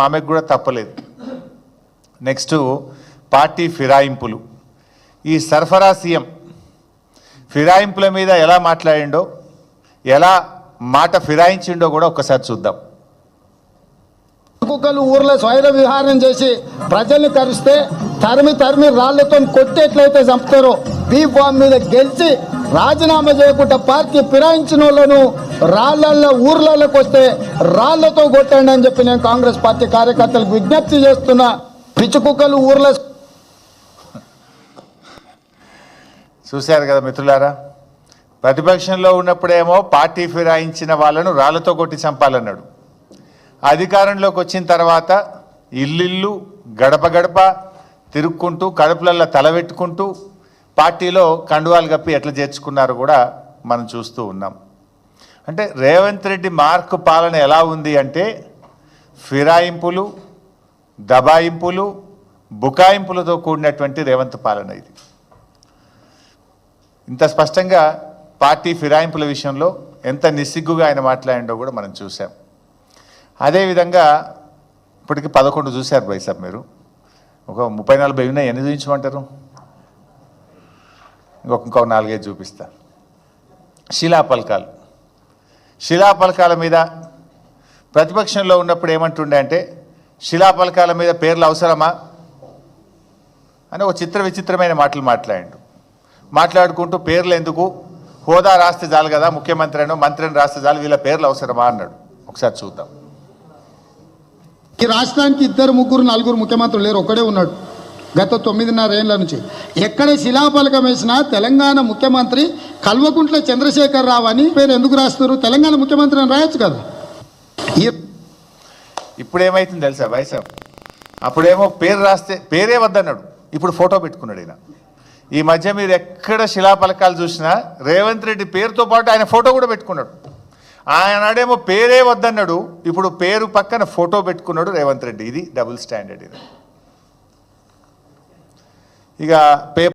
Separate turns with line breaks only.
ఆమెకు కూడా తప్పలేదు. నెక్స్ట్ పార్టీ ఫిరాయింపులు. ఈ సరఫరా సీఎం ఫిరాయింపుల మీద ఎలా మాట్లాడిండో, ఎలా మాట ఫిరాయించిండో కూడా ఒక్కసారి చూద్దాం.
కుక్కలు ఊర్లో స్వైర విహారం చేసి ప్రజల్ని కరిస్తే తరిమి రాళ్లతో కొట్టేట్లయితే చంపుతారో బీఫామ్ మీద గెలిచి రాజీనామా చేయకుండా పార్టీ ఫిరాయించిన వాళ్ళను రాళ్లల్లో ఊర్లలోకి వస్తే రాళ్లతో కొట్టండి అని చెప్పి నేను కాంగ్రెస్ పార్టీ కార్యకర్తలకు విజ్ఞప్తి చేస్తున్నా. పిచ్చి కుక్కలు ఊర్లో
చూశారు కదా మిత్రులారా. ప్రతిపక్షంలో ఉన్నప్పుడేమో పార్టీ ఫిరాయించిన వాళ్ళను రాళ్లతో కొట్టి చంపాలన్నాడు. అధికారంలోకి వచ్చిన తర్వాత ఇల్లు గడప గడప తిరుక్కుంటూ కడుపులల్లో తలబెట్టుకుంటూ పార్టీలో కండువాలు కప్పి ఎట్లా చేర్చుకున్నారో కూడా మనం చూస్తూ ఉన్నాం. అంటే రేవంత్ రెడ్డి మార్క్ పాలన ఎలా ఉంది అంటే ఫిరాయింపులు, దబాయింపులు, బుకాయింపులతో కూడినటువంటి రేవంత్ పాలన ఇది. ఇంత స్పష్టంగా పార్టీ ఫిరాయింపుల విషయంలో ఎంత నిస్సిగ్గుగా ఆయన మాట్లాడిండో కూడా మనం చూసాం. అదేవిధంగా ఇప్పటికి 11 చూశారు బైసాబ్ మీరు. ఒక 30-40 ఉన్నాయి, ఎన్ని చూపించమంటారు? ఇంకో 4-5 చూపిస్తా. శిలాపలకాల మీద ప్రతిపక్షంలో ఉన్నప్పుడు ఏమంటుండే అంటే శిలాపలకాల మీద పేర్లు అవసరమా అని ఒక విచిత్రమైన మాటలు మాట్లాడుకుంటూ పేర్లు ఎందుకు, హోదా రాస్తే చాలు కదా, ముఖ్యమంత్రి అనో మంత్రిని రాస్తే చాలు, వీళ్ళ పేర్లు అవసరమా అన్నాడు. ఒకసారి చూద్దాం.
ఈ రాష్ట్రానికి 2, 3, 4 ముఖ్యమంత్రులు లేరు, ఒక్కడే ఉన్నాడు గత 9.5 ఏళ్ల నుంచి. ఎక్కడ శిలాఫలకం వేసినా తెలంగాణ ముఖ్యమంత్రి కల్వకుంట్ల చంద్రశేఖర్ రావు అని పేరు ఎందుకు రాస్తారు? తెలంగాణ ముఖ్యమంత్రి అని రాయొచ్చు కదా.
ఇప్పుడు ఏమైతుంది తెలుసా వైసాబ్? అప్పుడేమో పేరు రాస్తే పేరే వద్దన్నాడు, ఇప్పుడు ఫోటో పెట్టుకున్నాడు ఈయన. ఈ మధ్య మీరు ఎక్కడ శిలాఫలకాలు చూసినా రేవంత్ రెడ్డి పేరుతో పాటు ఆయన ఫోటో కూడా పెట్టుకున్నాడు. ఆయనాడేమో పేరే వద్దన్నాడు, ఇప్పుడు పేరు పక్కన ఫోటో పెట్టుకున్నాడు రేవంత్ రెడ్డి. ఇది డబుల్ స్టాండర్డ్. ఇది ఇక